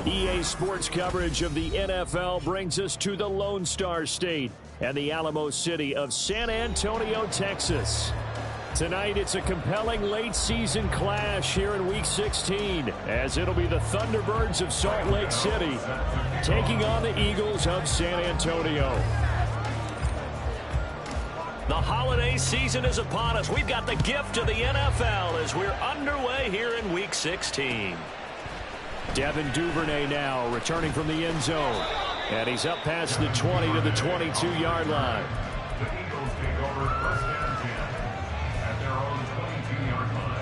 EA Sports coverage of the NFL brings us to the Lone Star State and the Alamo City of San Antonio, Texas. Tonight, it's a compelling late-season clash here in Week 16, as it'll be the Thunderbirds of Salt Lake City taking on the Eagles of San Antonio. The holiday season is upon us. We've got the gift of the NFL as we're underway here in Week 16. Devin Duvernay now returning from the end zone. And he's up past the 20 to the 22-yard line. The Eagles take over first and 10 at their own 22-yard line.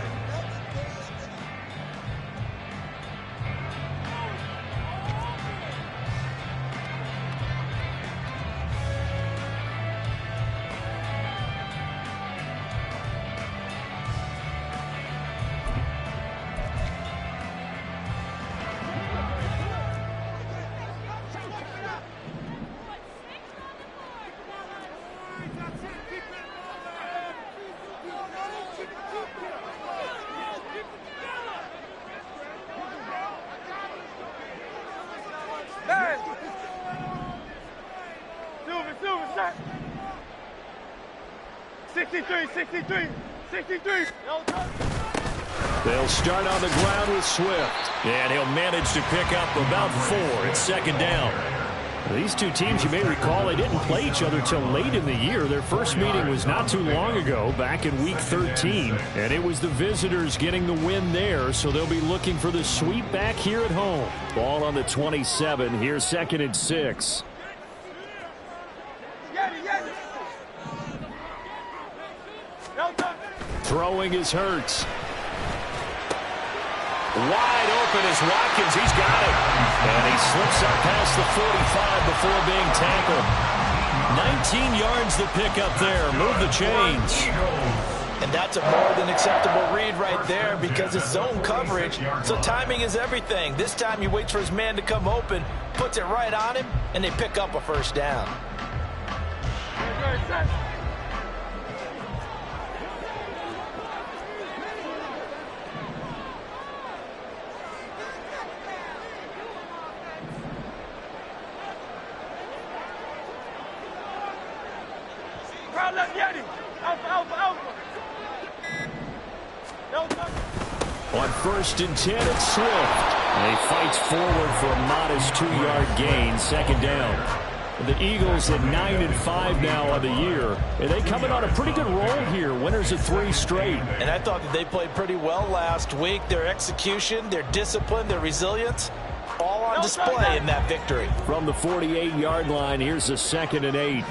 They'll start on the ground with Swift. And he'll manage to pick up about 4. It's second down. These two teams, you may recall, they didn't play each other till late in the year. Their first meeting was not too long ago, back in Week 13. And it was the visitors getting the win there, so they'll be looking for the sweep back here at home. Ball on the 27. Here's second and 6. Throwing is Hurts. Wide open is Watkins. He's got it. And he slips up past the 45 before being tackled. 19 yards to pick up there. Move the chains. And that's a more than acceptable read right there because it's zone coverage, so timing is everything. This time he waits for his man to come open, puts it right on him, and they pick up a first down. On first and 10, it's Swift. And he fights forward for a modest 2-yard gain, second down. The Eagles at 9-5 now on the year. And they coming on a pretty good roll here. Winners of 3 straight. And I thought that they played pretty well last week. Their execution, their discipline, their resilience, all on display in that victory. From the 48-yard line, here's a second and 8.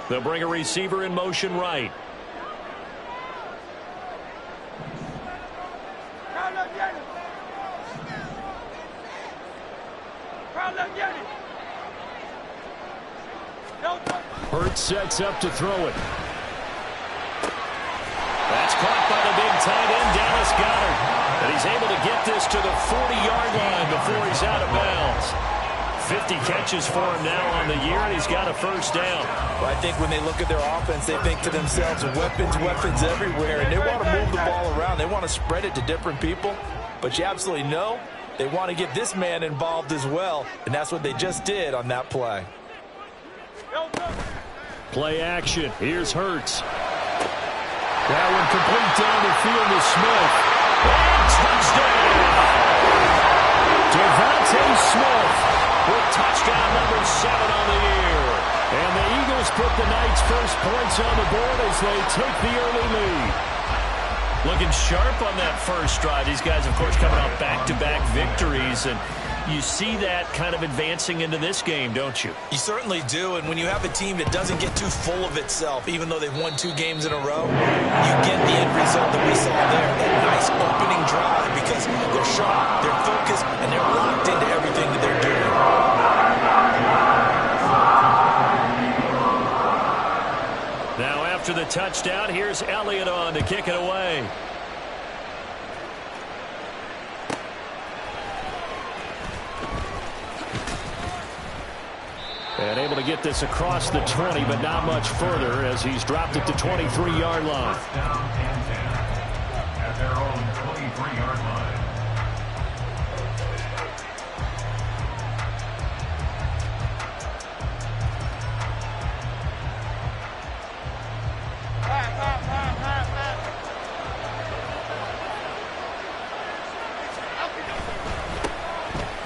They'll bring a receiver in motion right. Hurts sets up to throw it. That's caught by the big tight end, Dallas Goedert. And he's able to get this to the 40-yard line before he's out of bounds. 50 catches for him now on the year, and he's got a first down. Well, I think when they look at their offense, they think to themselves, weapons, weapons everywhere, and they want to move the ball around. They want to spread it to different people, but you absolutely know they want to get this man involved as well, and that's what they just did on that play. Play action. Here's Hurts. That one complete down the field to Smith. And touchdown! Devontae Smith with touchdown number 7 on the year. And the Eagles put the Knights' first points on the board as they take the early lead. Looking sharp on that first drive. These guys, of course, coming off back-to-back victories, and you see that kind of advancing into this game, don't you? You certainly do, and when you have a team that doesn't get too full of itself, even though they've won 2 games in a row, you get the end result that we saw there, that nice opening drive, because they're sharp, they're focused, and they're locked into everything that they're doing. Now after the touchdown, here's Elliott on to kick it away. And able to get this across the 20, but not much further as he's dropped at the 23-yard line. First down and 10 at their own 23-yard line.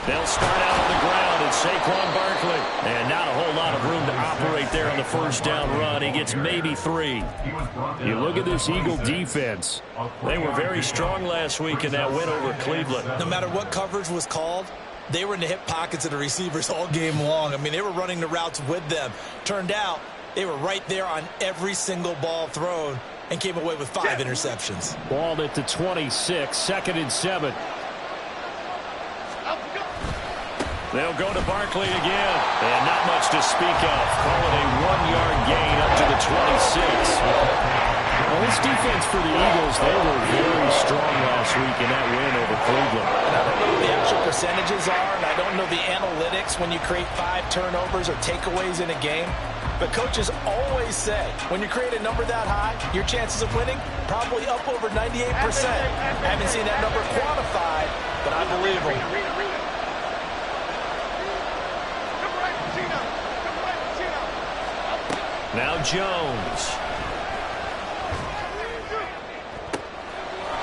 They'll start out on the ground. It's Saquon Barkley. And not a whole lot of room to operate there on the first down run. He gets maybe 3. You look at this Eagle defense. They were very strong last week in that win over Cleveland. No matter what coverage was called, they were in the hip pockets of the receivers all game long. I mean, they were running the routes with them. Turned out they were right there on every single ball thrown and came away with 5 interceptions. Ball at the 26, 2nd and 7. They'll go to Barkley again. And not much to speak of. Call it a 1-yard gain up to the 26. Well, this defense for the Eagles, they were very strong last week in that win over Cleveland. And I don't know what the actual percentages are, and I don't know the analytics when you create 5 turnovers or takeaways in a game. But coaches always say, when you create a number that high, your chances of winning probably up over 98%. I haven't seen that number quantified, but I believe them. Now Jones.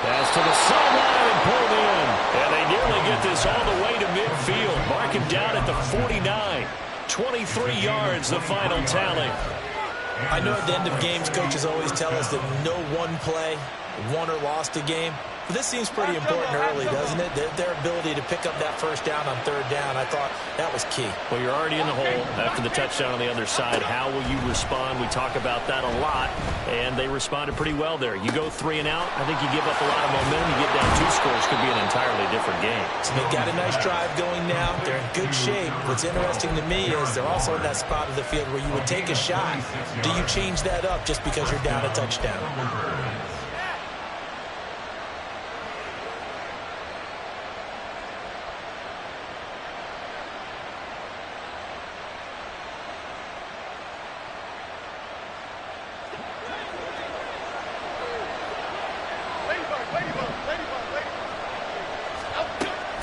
Pass to the sideline and pulled in. And they nearly get this all the way to midfield. Mark him down at the 49. 23 yards, the final tally. I know at the end of games, coaches always tell us that no one play won or lost a game. But this seems pretty important early, doesn't it? Their ability to pick up that first down on 3rd down, I thought that was key. Well, you're already in the hole after the touchdown on the other side. How will you respond? We talk about that a lot, and they responded pretty well there. You go 3 and out, I think you give up a lot of momentum. You get down 2 scores, could be an entirely different game. So they've got a nice drive going now. They're in good shape. What's interesting to me is they're also in that spot of the field where you would take a shot. Do you change that up just because you're down a touchdown?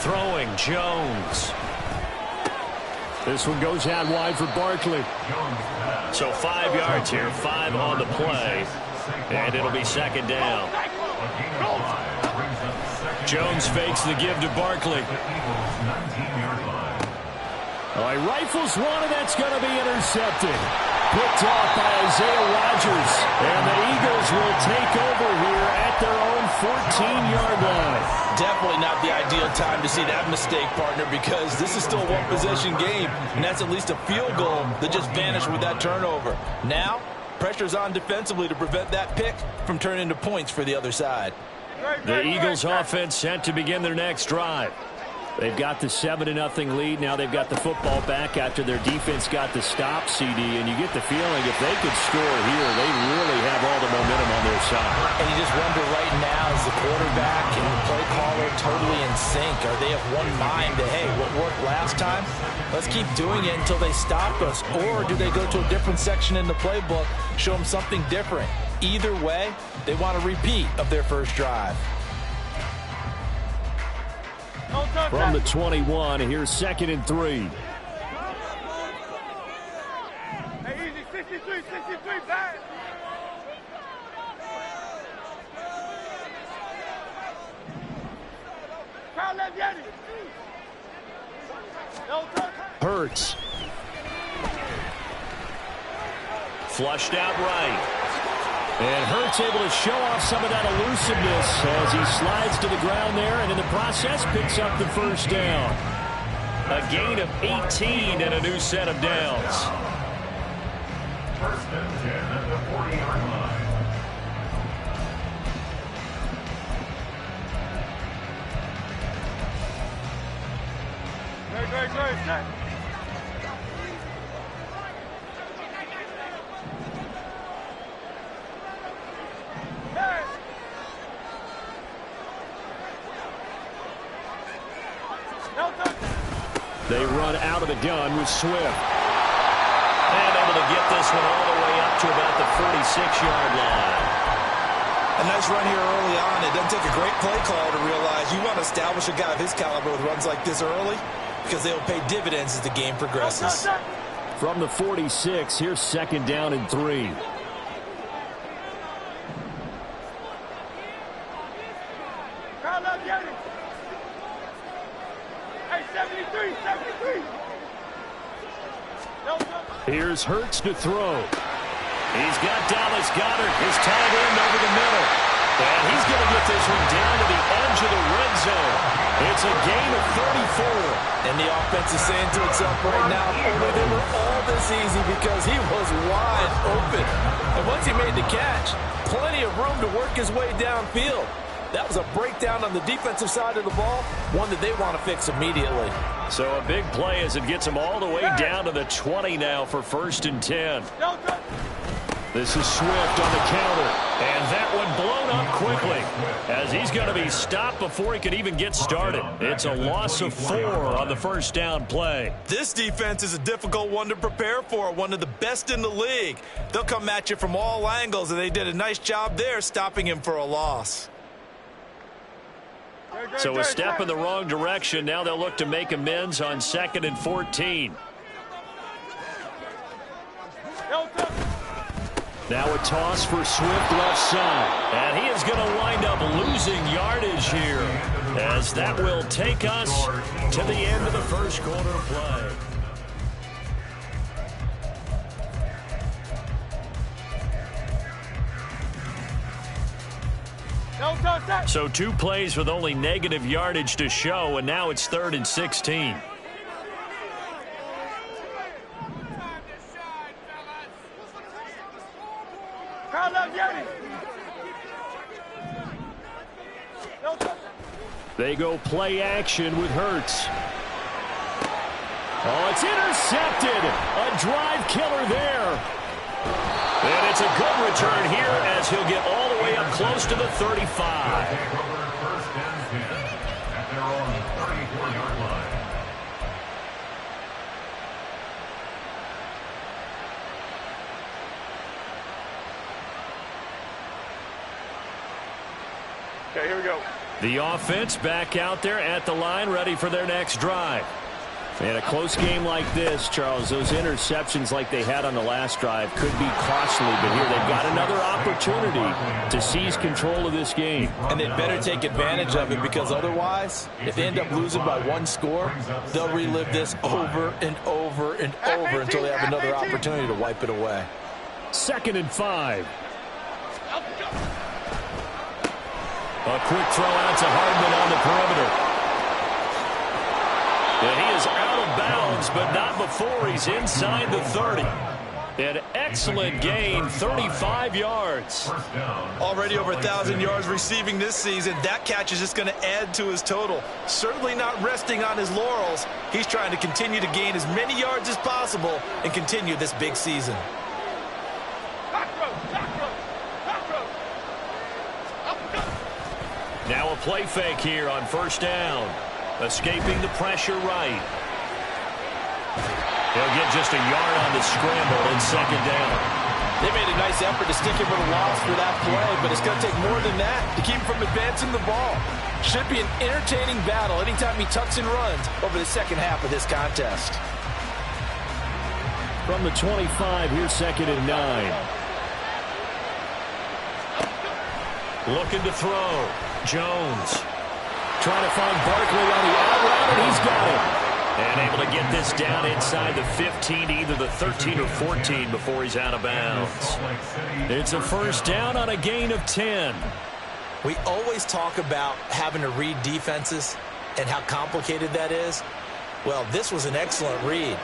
Throwing, Jones. This one goes out wide for Barkley. So 5 yards here, 5 on the play, and it'll be 2nd down. Jones fakes the give to Barkley. All right, rifles one, and that's going to be intercepted. Picked off by Isaiah Rodgers. And the Eagles will take over here at their own 14-yard line. Definitely not the ideal time to see that mistake, partner, because this is still a one-possession game, and that's at least a field goal that just vanished with that turnover. Now, pressure's on defensively to prevent that pick from turning into points for the other side. The Eagles offense set to begin their next drive. They've got the 7-0 lead. Now they've got the football back after their defense got the stop, CD. And you get the feeling if they could score here, they really have all the momentum on their side. And you just wonder right now, is the quarterback and the play caller totally in sync? Are they of one mind that, hey, what worked last time, let's keep doing it until they stop us? Or do they go to a different section in the playbook, show them something different? Either way, they want a repeat of their first drive. From the 21, here's 2nd and 3. Hey, easy, 63, back. Hurts. Flushed out right. And Hurts able to show off some of that elusiveness as he slides to the ground there and in the process picks up the first down. A gain of 18 and a new set of downs. 1st and 10 at the 40-yard line. Great. They run out of the gun with Swift. And able to get this one all the way up to about the 46-yard line. A nice run here early on. It doesn't take a great play caller to realize you want to establish a guy of his caliber with runs like this early because they'll pay dividends as the game progresses. From the 46, here's 2nd down and 3. Hey, Hey, 73, 73. Here's Hurts to throw. He's got Dallas Goedert, his tight end, over the middle. And he's going to get this one down to the edge of the red zone. It's a gain of 34. And the offense is saying to itself right now, only they were all this easy because he was wide open. And once he made the catch, plenty of room to work his way downfield. That was a breakdown on the defensive side of the ball, one that they want to fix immediately. So a big play as it gets him all the way down to the 20 now for 1st and 10. This is Swift on the counter, and that one blown up quickly as he's going to be stopped before he could even get started. It's a loss of 4 on the 1st down play. This defense is a difficult one to prepare for, one of the best in the league. They'll come at you from all angles, and they did a nice job there stopping him for a loss. So a step in the wrong direction. Now they'll look to make amends on 2nd and 14. Now a toss for Swift left side. And he is going to wind up losing yardage here as that will take us to the end of the 1st quarter of play. So 2 plays with only negative yardage to show, and now it's 3rd and 16. They go play action with Hurts. Oh, it's intercepted. A drive killer there. And it's a good return here as he'll get all the way up close to the 35. First and 10 at their own 34-yard line. Okay, here we go. The offense back out there at the line, ready for their next drive. In a close game like this, Charles, those interceptions like they had on the last drive could be costly, but here they've got another opportunity to seize control of this game. And they'd better take advantage of it because otherwise, if they end up losing by 1 score, they'll relive this over and over and over until they have another opportunity to wipe it away. 2nd and 5. A quick throw out to Hardman on the perimeter. And he is out of bounds, but not before he's inside the 30. An excellent gain, 35 yards. Already over 1,000 yards receiving this season. That catch is just going to add to his total. Certainly not resting on his laurels. He's trying to continue to gain as many yards as possible and continue this big season. Now a play fake here on 1st down. Escaping the pressure right. He'll get just a yard on the scramble in 2nd down. They made a nice effort to stick him with a loss for that play, but it's going to take more than that to keep him from advancing the ball. Should be an entertaining battle anytime he tucks and runs over the 2nd half of this contest. From the 25, here's 2nd and 9. Looking to throw. Jones trying to find Barkley on the out route, and he's got it. And able to get this down inside the 15, either the 13 or 14 before he's out of bounds. It's a 1st down on a gain of 10. We always talk about having to read defenses and how complicated that is. Well, this was an excellent read.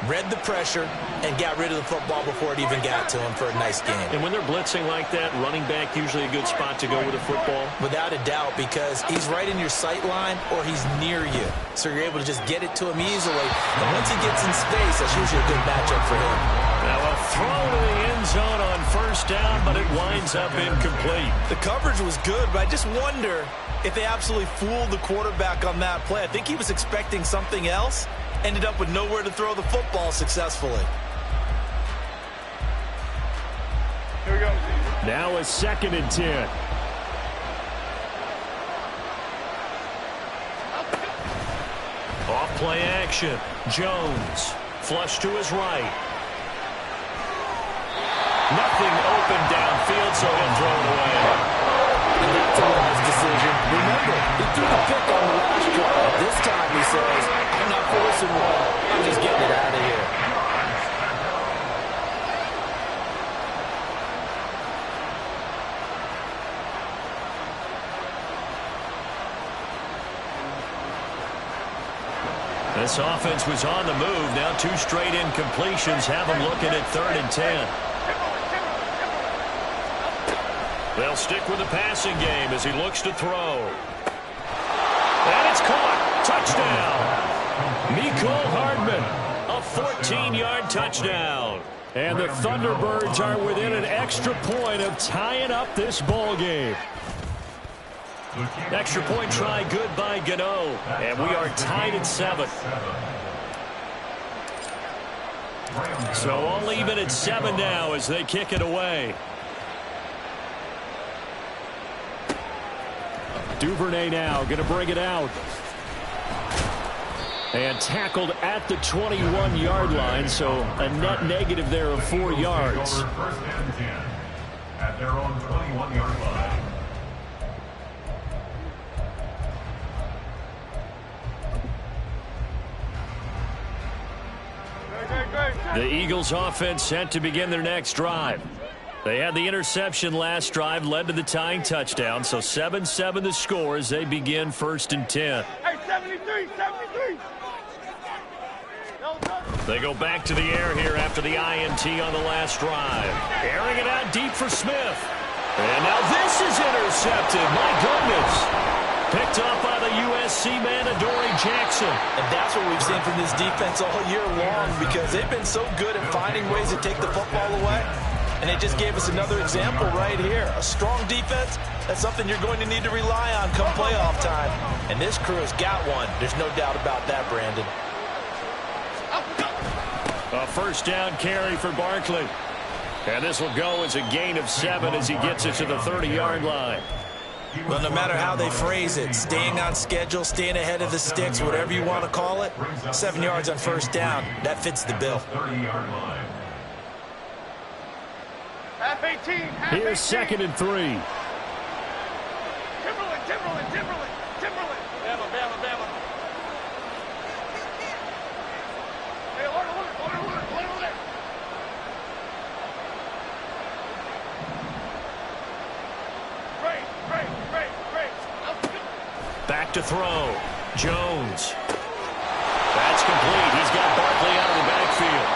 Read the pressure and got rid of the football before it even got to him for a nice game. And when they're blitzing like that, running back usually a good spot to go with the football? Without a doubt, because he's right in your sight line or he's near you. So you're able to just get it to him easily. And once he gets in space, that's usually a good matchup for him. Now a throw to the end zone on 1st down, but it winds up incomplete. The coverage was good, but I just wonder if they absolutely fooled the quarterback on that play. I think he was expecting something else. Ended up with nowhere to throw the football successfully. Here we go. Now a 2nd and 10. Off play action. Jones. Flush to his right. Nothing open downfield, so he'll throw it away. And that's a wise decision. Remember, he threw the pick on the last drive. This time he says, I forcing one. I'm just getting it out of here. This offense was on the move. Now 2 straight incompletions have them looking at 3rd and 10. They'll stick with the passing game as he looks to throw. And it's caught. Touchdown. Mecole Hardman, a 14-yard touchdown. And the Thunderbirds are within an extra point of tying up this ball game. Extra point try good by Gano. And we are tied at 7. So all even at 7 now as they kick it away. Duvernay now going to bring it out. And tackled at the 21-yard line, so a net negative there of 4 yards. First and 10 at their own 21-yard line. The Eagles offense set to begin their next drive. They had the interception last drive, led to the tying touchdown, so 7-7 the score as they begin 1st and 10. Hey, 73, 73. They go back to the air here after the INT on the last drive. Airing it out deep for Smith. And now this is intercepted. My goodness. Picked off by the USC man, Adoree Jackson. And that's what we've seen from this defense all year long, because they've been so good at finding ways to take the football away. And they just gave us another example right here. A strong defense, that's something you're going to need to rely on come playoff time. And this crew has got one. There's no doubt about that, Brandon. A 1st down carry for Barkley. And this will go as a gain of 7 as he gets it to the 30-yard line. Well, no matter how they phrase it, staying on schedule, staying ahead of the sticks, whatever you want to call it, 7 yards on 1st down, that fits the bill. 30-yard line. Half 18. Half Here's 18. 2nd and 3. Timberland. Bama. Hey, order. Great. Back to throw. Jones. That's complete. He's got Barkley out of the backfield.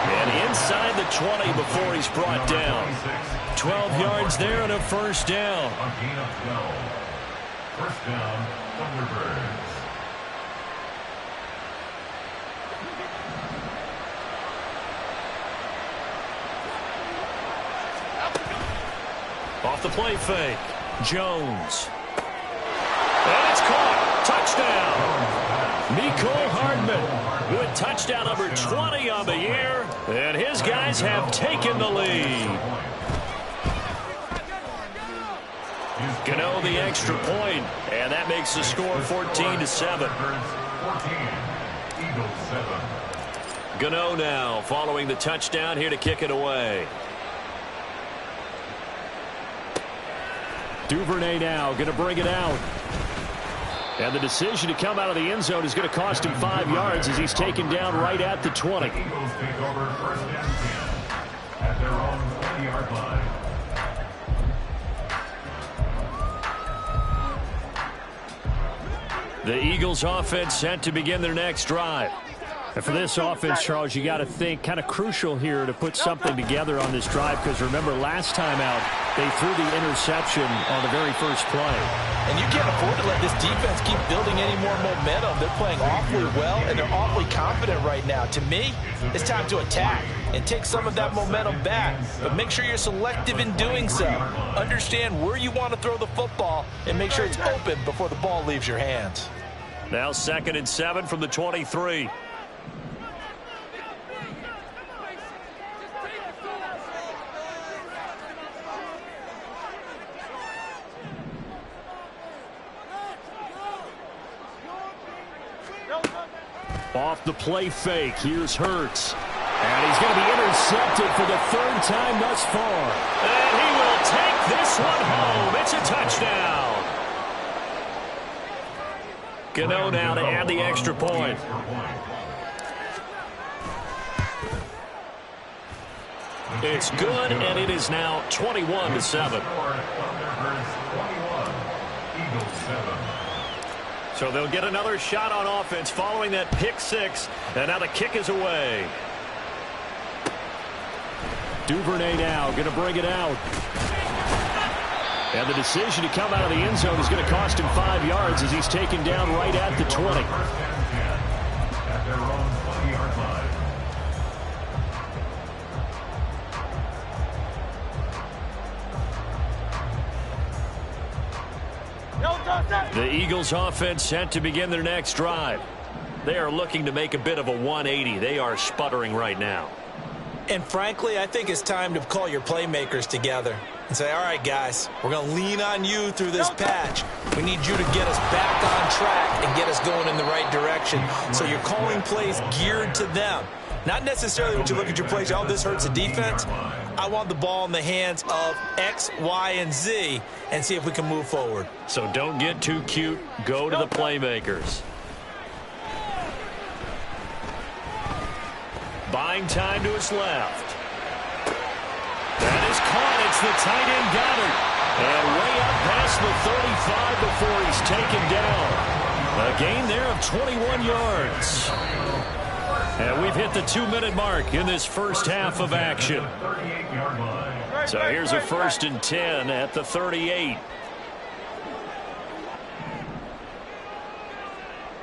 And inside the 20 before he's brought down. 12 yards there and a 1st down. A gain of 12. 1st down, Thunderbirds. Off the play fake. Jones. And it's caught. Touchdown. Mecole Hardman with touchdown number 20 on the year. And his guys have taken the lead. Gano the extra point, and that makes the score 14-7. 14. Eagles 7. Gano now following the touchdown here to kick it away. Duvernay now going to bring it out. And the decision to come out of the end zone is going to cost him 5 yards as he's taken down right at the 20. Eagles take over 1st and 10 at their own 20-yard line. The Eagles offense set to begin their next drive. And for this offense, Charles, you got to think kind of crucial here to put something together on this drive, because remember last time out they threw the interception on the very first play. And you can't afford to let this defense keep building any more momentum. They're playing awfully well, and they're awfully confident right now. To me, it's time to attack and take some of that momentum back. But make sure you're selective in doing so. Understand where you want to throw the football and make sure it's open before the ball leaves your hands. Now 2nd and 7 from the 23. Off the play fake, here's Hurts. And he's going to be intercepted for the 3rd time thus far. And he will take this one home. It's a touchdown. Gano now to add the extra point. It's good, and it is now 21-7. So they'll get another shot on offense following that pick six, and now the kick is away. Duvernay now going to bring it out. And the decision to come out of the end zone is going to cost him 5 yards as he's taken down right at the 20. At their own 20-yard line. The Eagles offense set to begin their next drive. They are looking to make a bit of a 180. They are sputtering right now. And frankly, I think it's time to call your playmakers together and say, all right, guys, we're going to lean on you through this patch. We need you to get us back on track and get us going in the right direction. So you're calling plays geared to them. Not necessarily when you look at your plays, oh, this hurts the defense. I want the ball in the hands of X, Y, and Z and see if we can move forward. So don't get too cute. Go to the playmakers. Buying time to his left. That is caught. It's the tight end Goddard. And way up past the 35 before he's taken down. A gain there of 21 yards. And we've hit the 2-minute mark in this first half of action. So here's a 1st and 10 at the 38.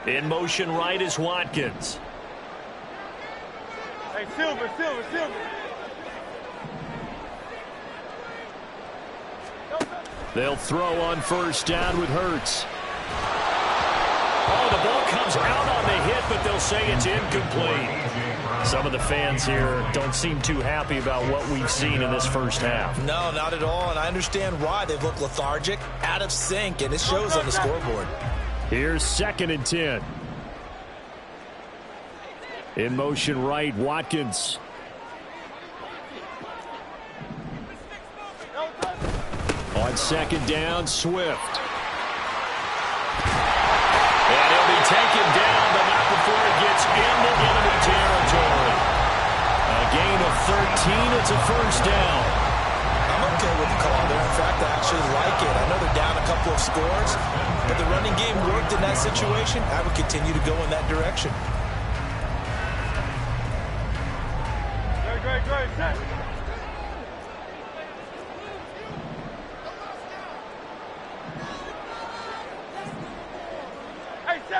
In motion right is Watkins. Hey, Silver. They'll throw on 1st down with Hurts. Oh, the ball comes out on the hit, but they'll say it's incomplete. Some of the fans here don't seem too happy about what we've seen in this first half. No, not at all, and I understand why. They look lethargic, out of sync, and it shows on the scoreboard. Here's 2nd and 10. In motion right, Watkins. On 2nd down, Swift. And he'll be taken down, but not before he gets into enemy territory. A gain of 13. It's a 1st down. I'm okay with the call there. In fact, I actually like it. I know they're down a couple of scores, but the running game worked in that situation. I would continue to go in that direction. Great, set.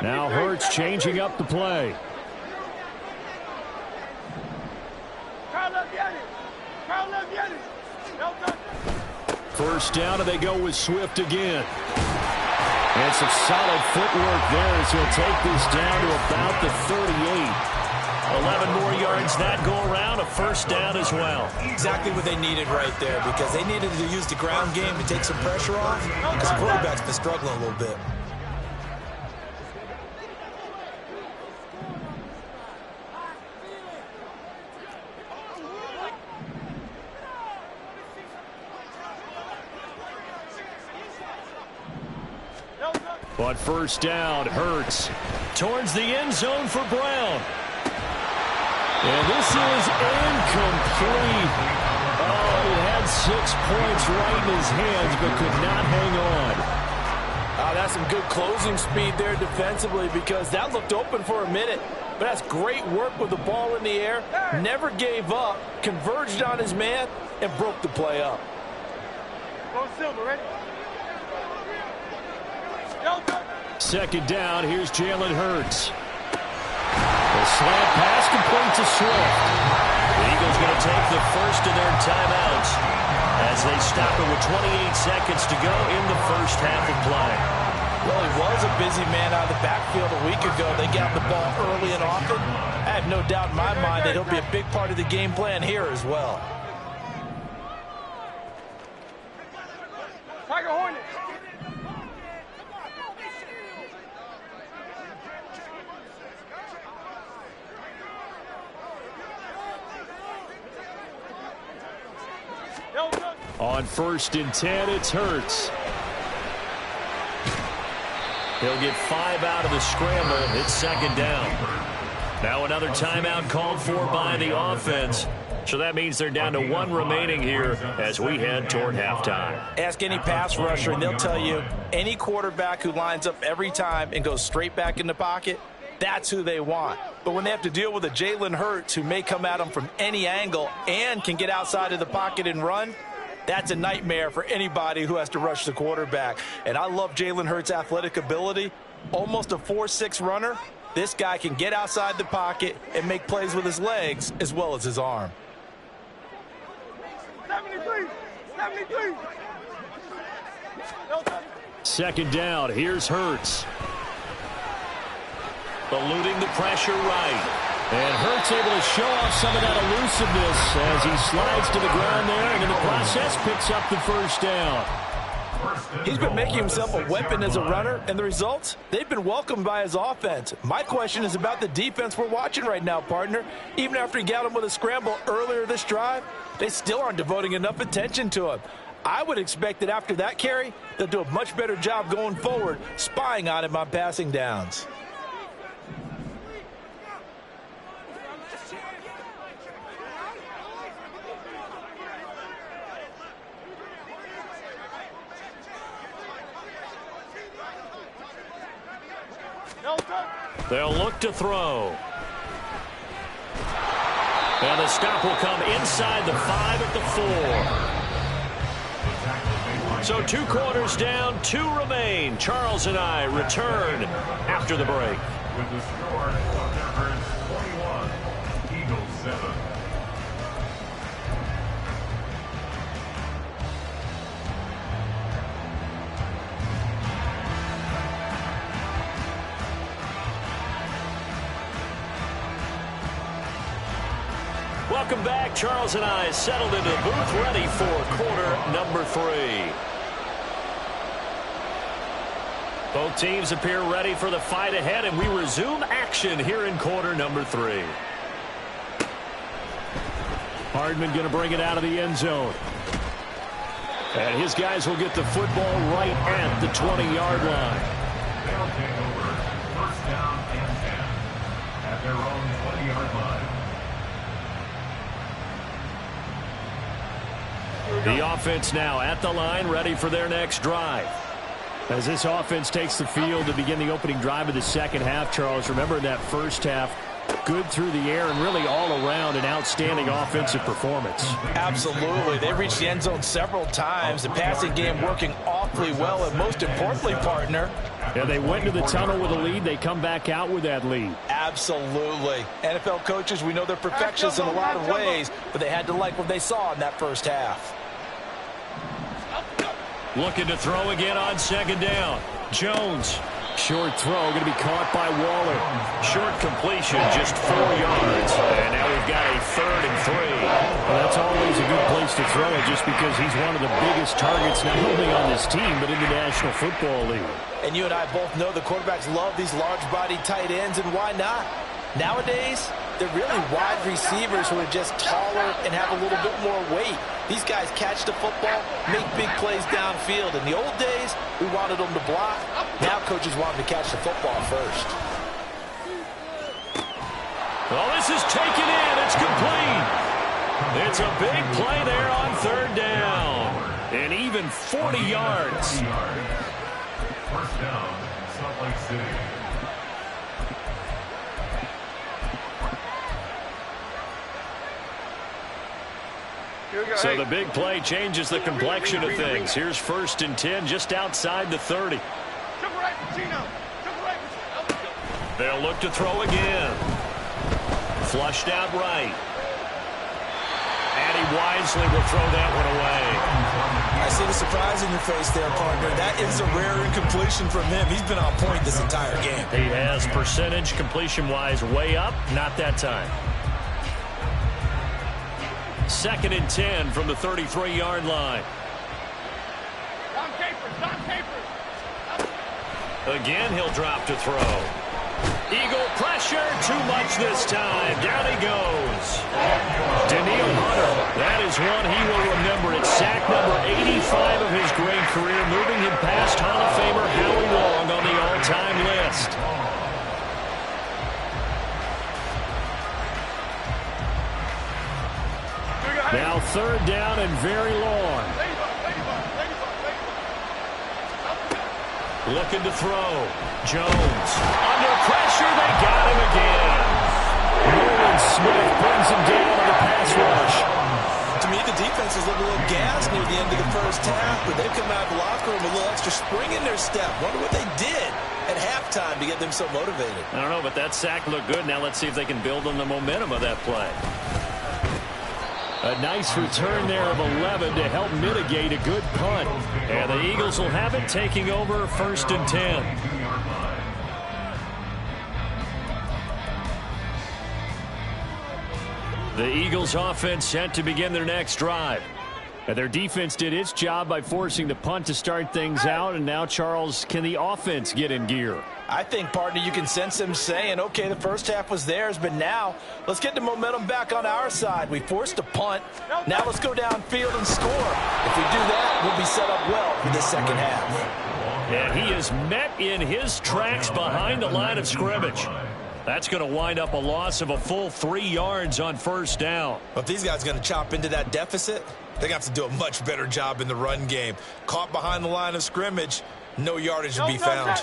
Now Hurts changing up the play. First down, and they go with Swift again. And some solid footwork there as he'll take this down to about the 38. 11 more yards that go around, a 1st down as well. Exactly what they needed right there, because they needed to use the ground game to take some pressure off, because the quarterback's been struggling a little bit. On 1st down, Hurts towards the end zone for Brown. And this is incomplete. Oh, he had 6 points right in his hands, but could not hang on. That's some good closing speed there defensively, because that looked open for a minute. But that's great work with the ball in the air. Never gave up, converged on his man, and broke the play up. Go Silver, ready? 2nd down, here's Jalen Hurts. The slant pass complete to Swift. The Eagles going to take the 1st of their timeouts as they stop it with 28 seconds to go in the first half of play. Well, he was a busy man out of the backfield a week ago. They got the ball early and often. I have no doubt in my mind that he'll be a big part of the game plan here as well. Tiger Hornet. On 1st and 10, it's Hurts. He'll get 5 out of the scramble. It's second down. Now another timeout called for by the offense. So that means they're down to 1 remaining here as we head toward halftime. Ask any pass rusher, and they'll tell you any quarterback who lines up every time and goes straight back in the pocket, that's who they want. But when they have to deal with a Jalen Hurts who may come at them from any angle and can get outside of the pocket and run, that's a nightmare for anybody who has to rush the quarterback. And I love Jalen Hurts' athletic ability. Almost a 4.6 runner. This guy can get outside the pocket and make plays with his legs as well as his arm. 73. Second down. Here's Hurts. Eluding the pressure right. And Hurts able to show off some of that elusiveness as he slides to the ground there and in the process picks up the first down. He's been making himself a weapon as a runner, and the results, they've been welcomed by his offense. My question is about the defense we're watching right now, partner. Even after he got him with a scramble earlier this drive, they still aren't devoting enough attention to him. I would expect that after that carry, they'll do a much better job going forward, spying on him on passing downs. They'll look to throw. And the stop will come inside the 5 at the 4. So 2 quarters down, 2 remain. Charles and I return after the break. With the score of Denver's 21, Eagles 7. Welcome back. Charles and I settled into the booth, ready for quarter number 3. Both teams appear ready for the fight ahead, and we resume action here in quarter number 3. Hardman going to bring it out of the end zone. And his guys will get the football right at the 20-yard line. They'll take over first down and 10 at their own 20-yard line. The offense now at the line, ready for their next drive. As this offense takes the field to begin the opening drive of the second half, Charles, remember in that first half, good through the air and really all around an outstanding offensive performance. Absolutely. They reached the end zone several times. The passing game working awfully well, and most importantly, partner, yeah, they went to the tunnel with a lead. They come back out with that lead. absolutely. NFL coaches, we know they're perfectionists in a lot of ways, but they had to like what they saw in that first half. Looking to throw again on second down. Jones. Short throw going to be caught by Waller. Short completion, just 4 yards. And now we've got a 3rd and 3. Well, that's always a good place to throw it just because he's one of the biggest targets not only on this team but in the National Football League. And you and I both know the quarterbacks love these large-bodied tight ends, and why not? Nowadays, they're really wide receivers who are just taller and have a little bit more weight. These guys catch the football, make big plays downfield. In the old days, we wanted them to block. Now coaches want them to catch the football first. Well, this is taken in. It's complete. It's a big play there on 3rd down. And even 40 yards. First down, Salt Lake City. So the big play changes the complexion of things. Here's 1st and 10 just outside the 30. They'll look to throw again. Flushed out right. And he wisely will throw that one away. I see the surprise in your face there, partner. That is a rare incompletion from him. He's been on point this entire game. He has percentage completion-wise way up. Not that time. 2nd and 10 from the 33-yard line. Again, he'll drop to throw. Eagle pressure, too much this time. Down he goes. Daniil Hunter, that is one he will remember. It's sack number 85 of his great career, moving him past Hall of Famer Howie Long on the all all-time list. Now third down and very long. Looking to throw. Jones. Under pressure, they got him again. Nolan Smith brings him down on the pass rush. To me, the defense was a little gassed near the end of the first half, but they've come out of the locker room with a little extra spring in their step. Wonder what they did at halftime to get them so motivated. I don't know, but that sack looked good. Now let's see if they can build on the momentum of that play. A nice return there of 11 to help mitigate a good punt. And the Eagles will have it, taking over 1st and 10. The Eagles offense set to begin their next drive. And their defense did its job by forcing the punt to start things out. And now, Charles, can the offense get in gear? I think, partner, you can sense them saying, okay, the first half was theirs, but now let's get the momentum back on our side. We forced a punt. Now let's go downfield and score. If we do that, we'll be set up well for this second half. And he is met in his tracks behind the line of scrimmage. That's going to wind up a loss of a full 3 yards on first down. If these guys are going to chop into that deficit, they're going to have to do a much better job in the run game. Caught behind the line of scrimmage, no yardage to be found.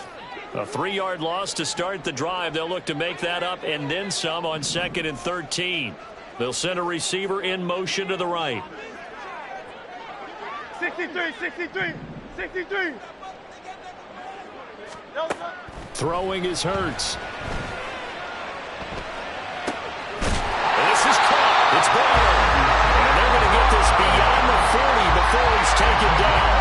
A 3-yard loss to start the drive. They'll look to make that up and then some on 2nd and 13. They'll send a receiver in motion to the right. 63, 63, 63. Throwing is Hurts. This is caught. It's Boyle. And they're going to get this beyond the 40 before he's taken down.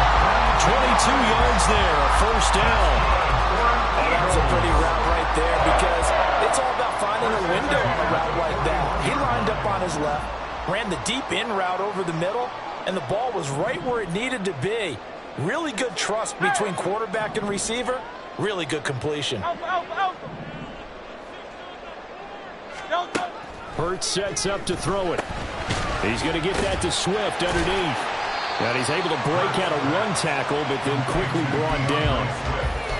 22 yards there, a first down. That was a pretty route right there because it's all about finding a window on a route like that. He lined up on his left, ran the deep in route over the middle, and the ball was right where it needed to be. Really good trust between quarterback and receiver. Really good completion. Hurts sets up to throw it. He's going to get that to Swift underneath. And he's able to break out a run tackle, but then quickly brought down.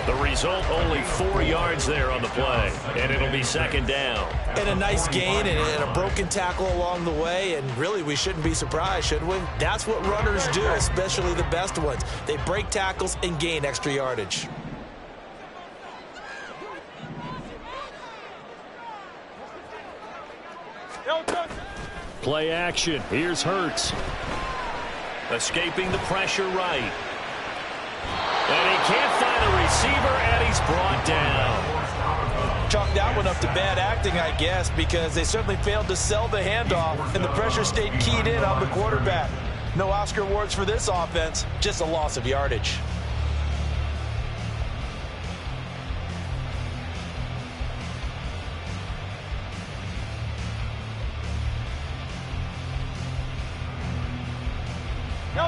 The result, only 4 yards there on the play. And it'll be 2nd down. And a nice gain and a broken tackle along the way. And really, we shouldn't be surprised, should we? That's what runners do, especially the best ones. They break tackles and gain extra yardage. Play action. Here's Hurts. Escaping the pressure right. And he can't find a receiver, and he's brought down. Chalk that one up to bad acting, I guess, because they certainly failed to sell the handoff, and the pressure stayed keyed in on the quarterback. No Oscar awards for this offense, just a loss of yardage.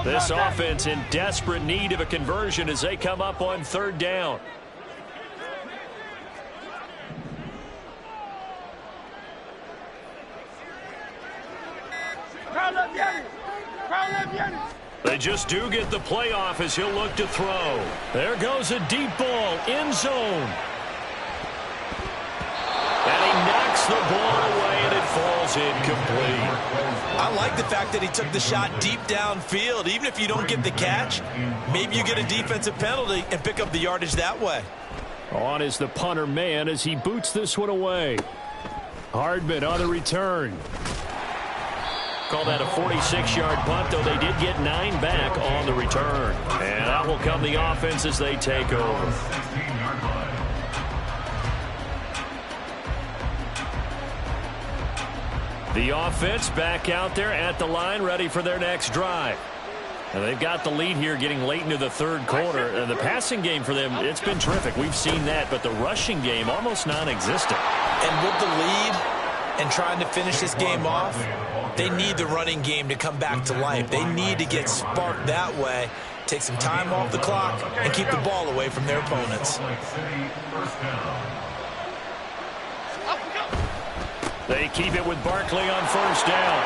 This offense in desperate need of a conversion as they come up on 3rd down. They just do get the playoff as he'll look to throw. There goes a deep ball, end zone. And he knocks the ball away, and it falls incomplete. I like the fact that he took the shot deep downfield. Even if you don't get the catch, maybe you get a defensive penalty and pick up the yardage that way. On is the punter man as he boots this one away. Hardman on the return. Call that a 46-yard punt, though they did get 9 back on the return. And out will come the offense as they take over. The offense back out there at the line, ready for their next drive. And they've got the lead here getting late into the 3rd quarter. And the passing game for them, it's been terrific. We've seen that, but the rushing game almost non-existent. And with the lead and trying to finish this game off, they need the running game to come back to life. They need to get sparked that way, take some time off the clock, and keep the ball away from their opponents. They keep it with Barkley on 1st down.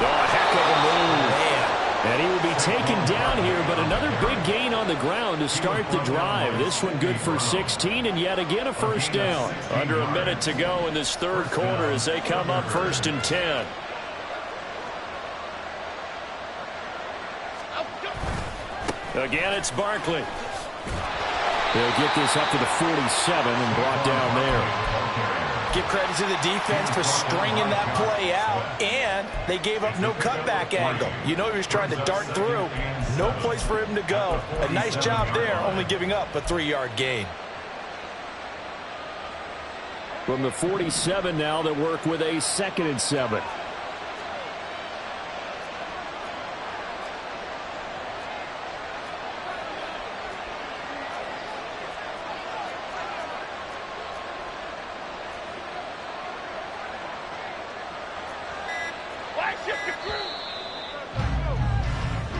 Oh, a heck of a move. Man, And he will be taken down here, but another big gain on the ground to start the drive. This one good for 16, and yet again a first down. Under a minute to go in this third quarter as they come up 1st and 10. Again, it's Barkley. They'll get this up to the 47 and brought down there. Give credit to the defense for stringing that play out, and they gave up no cutback angle. You know he was trying to dart through. No place for him to go. A nice job there, only giving up a 3-yard gain. From the 47 now, they work with a 2nd and 7.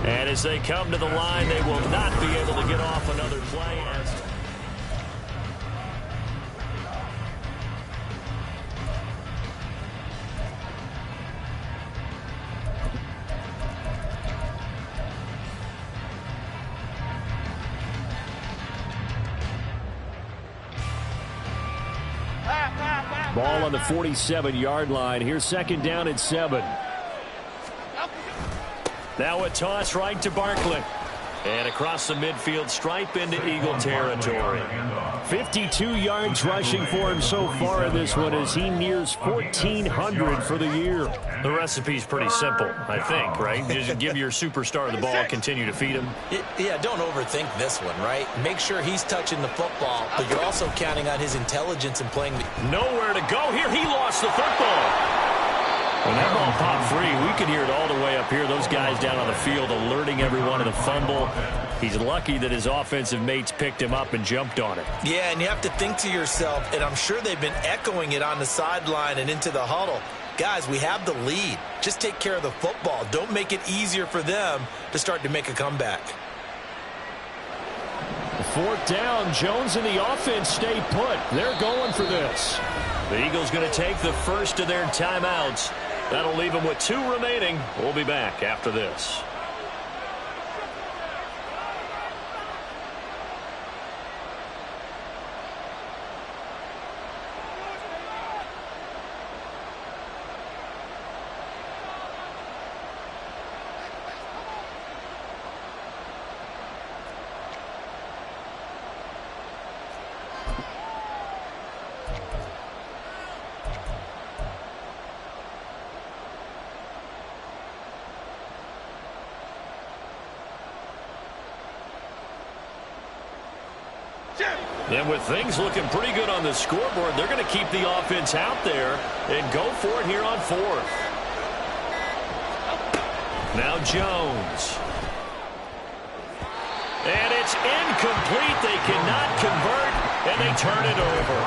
And as they come to the line, they will not be able to get off another play. Ball on the 47-yard line. Here's 2nd down and 7. Now a toss right to Barkley. And across the midfield stripe into Eagle territory. 52 yards rushing for him so far in this one as he nears 1,400 for the year. The recipe's pretty simple, I think, right? Just give your superstar the ball, continue to feed him. Yeah, don't overthink this one, right? Make sure he's touching the football, but you're also counting on his intelligence and playing. Nowhere to go here. He lost the football. When that ball popped free, we could hear it all the way up here. Those guys down on the field alerting everyone of the fumble. He's lucky that his offensive mates picked him up and jumped on it. Yeah, and you have to think to yourself, and I'm sure they've been echoing it on the sideline and into the huddle. Guys, we have the lead. Just take care of the football. Don't make it easier for them to start to make a comeback. 4th down. Jones and the offense stay put. They're going for this. The Eagles going to take the first of their timeouts. That'll leave them with 2 remaining. We'll be back after this. And with things looking pretty good on the scoreboard, they're going to keep the offense out there and go for it here on 4th. Now Jones. And it's incomplete. They cannot convert, and they turn it over.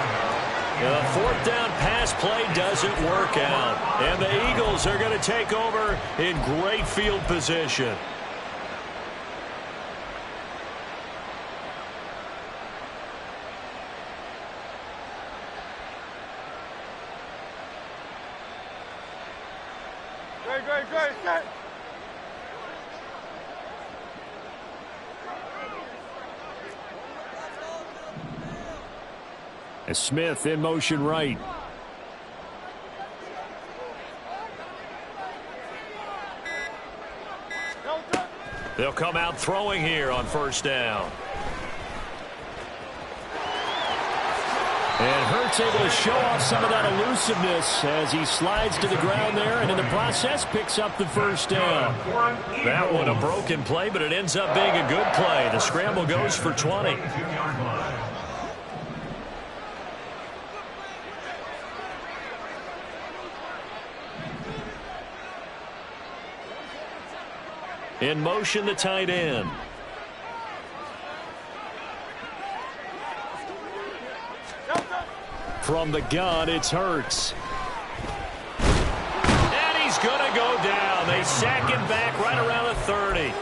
The 4th down pass play doesn't work out. And the Eagles are going to take over in great field position. Great. As Smith in motion right. They'll come out throwing here on 1st down. And Hurts able to show off some of that elusiveness as he slides to the ground there, and in the process picks up the 1st down. That one a broken play, but it ends up being a good play. The scramble goes for 20. In motion, the tight end. From the gun, it's Hurts. And he's going to go down. They sack him back right around the 30.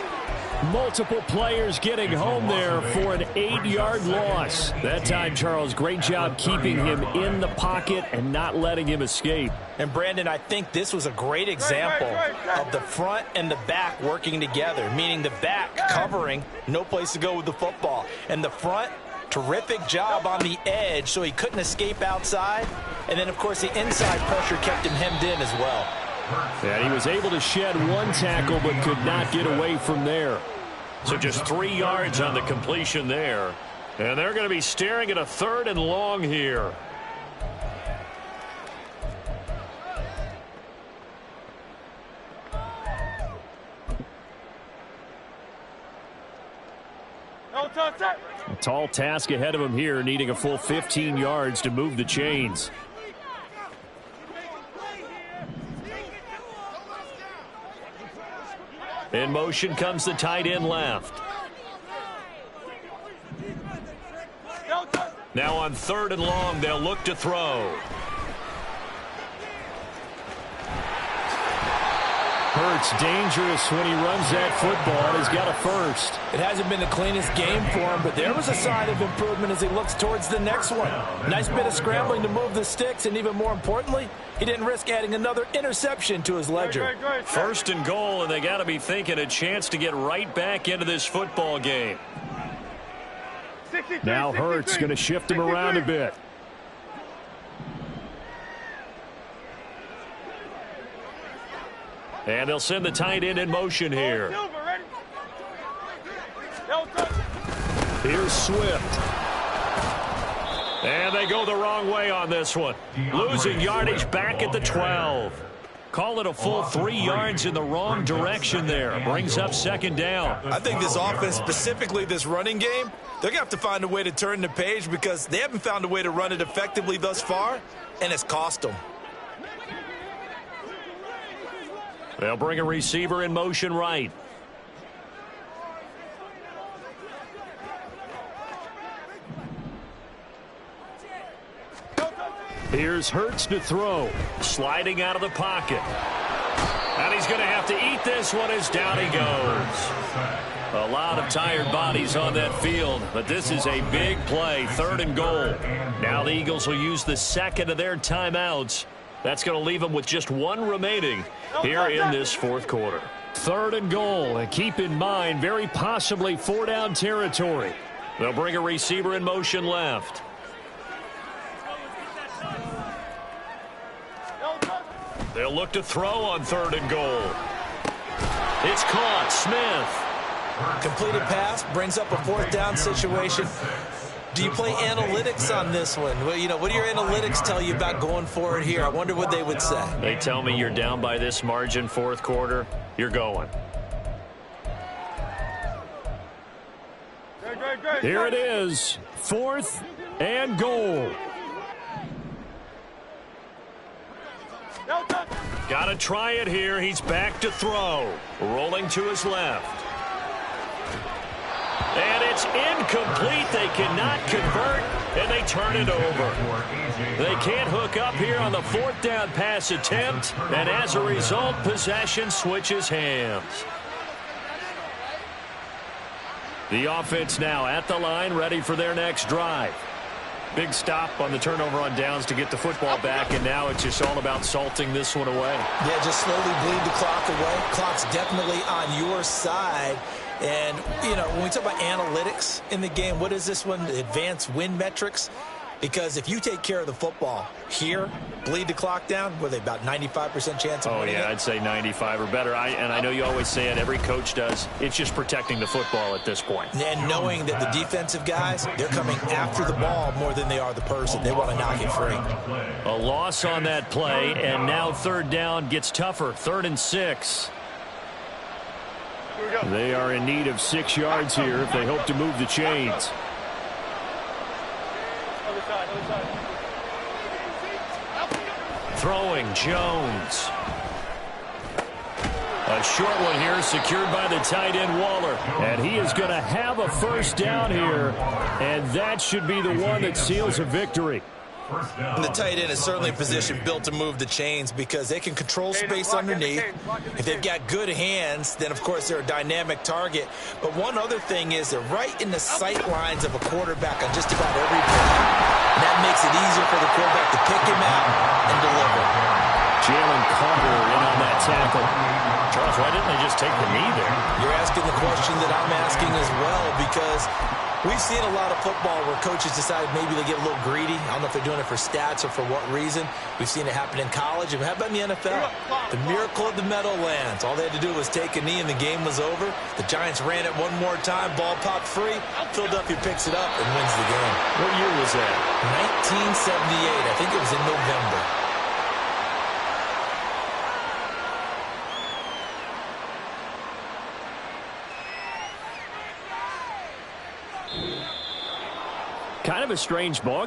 Multiple players getting home there for an 8-yard loss. That time, Charles, great job keeping him in the pocket and not letting him escape. And, Brandon, I think this was a great example of the front and the back working together, meaning the back covering, no place to go with the football, and the front, terrific job on the edge so he couldn't escape outside. And then, of course, the inside pressure kept him hemmed in as well. And he was able to shed one tackle but could not get away from there. So just 3 yards on the completion there. And they're going to be staring at a 3rd and long here. A tall task ahead of him here, needing a full 15 yards to move the chains. In motion comes the tight end left. Now on 3rd and long, they'll look to throw. Hurts dangerous when he runs that football. He's got a first. It hasn't been the cleanest game for him, but there was a sign of improvement as he looks towards the next one. Nice bit of scrambling to move the sticks, and even more importantly, he didn't risk adding another interception to his ledger. 1st and goal, and they got to be thinking a chance to get right back into this football game. Now Hurts going to shift him around a bit. And they'll send the tight end in motion here. Here's Swift. And they go the wrong way on this one. Losing yardage back at the 12. Call it a full 3 yards in the wrong direction there. Brings up 2nd down. I think this offense, specifically this running game, they're going to have to find a way to turn the page because they haven't found a way to run it effectively thus far, and it's cost them. They'll bring a receiver in motion right. Here's Hurts to throw. Sliding out of the pocket. And he's going to have to eat this one as down he goes. A lot of tired bodies on that field, but this is a big play, 3rd and goal. Now the Eagles will use the 2nd of their timeouts. That's going to leave them with just 1 remaining here in this 4th quarter. 3rd and goal, and keep in mind, very possibly 4-down territory. They'll bring a receiver in motion left. They'll look to throw on 3rd and goal. It's caught. Smith. Completed pass, brings up a 4th down situation. Do you play analytics on this one? Well, you know, what do your analytics tell you about going forward here? I wonder what they would say. They tell me you're down by this margin 4th quarter. You're going. Here it is. 4th and goal. Got to try it here. He's back to throw. Rolling to his left. And it's incomplete. They cannot convert, and they turn it over. They can't hook up here on the 4th down pass attempt, and as a result, possession switches hands. The offense now at the line, ready for their next drive. Big stop on the turnover on downs to get the football back, and now it's just all about salting this one away. Yeah, just slowly bleed the clock away. Clock's definitely on your side. And, you know, when we talk about analytics in the game, what is this one? Advanced win metrics? Because if you take care of the football here, bleed the clock down, were they about 95% chance of winning it? I'd say 95 or better. And I know you always say it, every coach does. It's just protecting the football at this point. And knowing that the defensive guys, they're coming after the ball more than they are the person. They want to knock it free. A loss on that play, and now 3rd down gets tougher. 3rd and 6. They are in need of 6 yards here if they hope to move the chains. Throwing Jones. A short one here secured by the tight end Waller. And he is going to have a 1st down here, and that should be the one that seals a victory. First down. And the tight end is certainly a position built to move the chains because they can control space underneath. If they've got good hands, then, of course, they're a dynamic target. But one other thing is they're right in the sight lines of a quarterback on just about every play. And that makes it easier for the quarterback to pick him out and deliver. Jalen Carter in on that tackle. Charles, why didn't they just take the knee there? You're asking the question that I'm asking as well because we've seen a lot of football where coaches decide maybe they get a little greedy. I don't know if they're doing it for stats or for what reason. We've seen it happen in college. And how about in the NFL? The miracle of the Meadowlands. All they had to do was take a knee and the game was over. The Giants ran it one more time. Ball popped free. Philadelphia picks it up and wins the game. What year was that? 1978. I think it was in November. Kind of a strange ball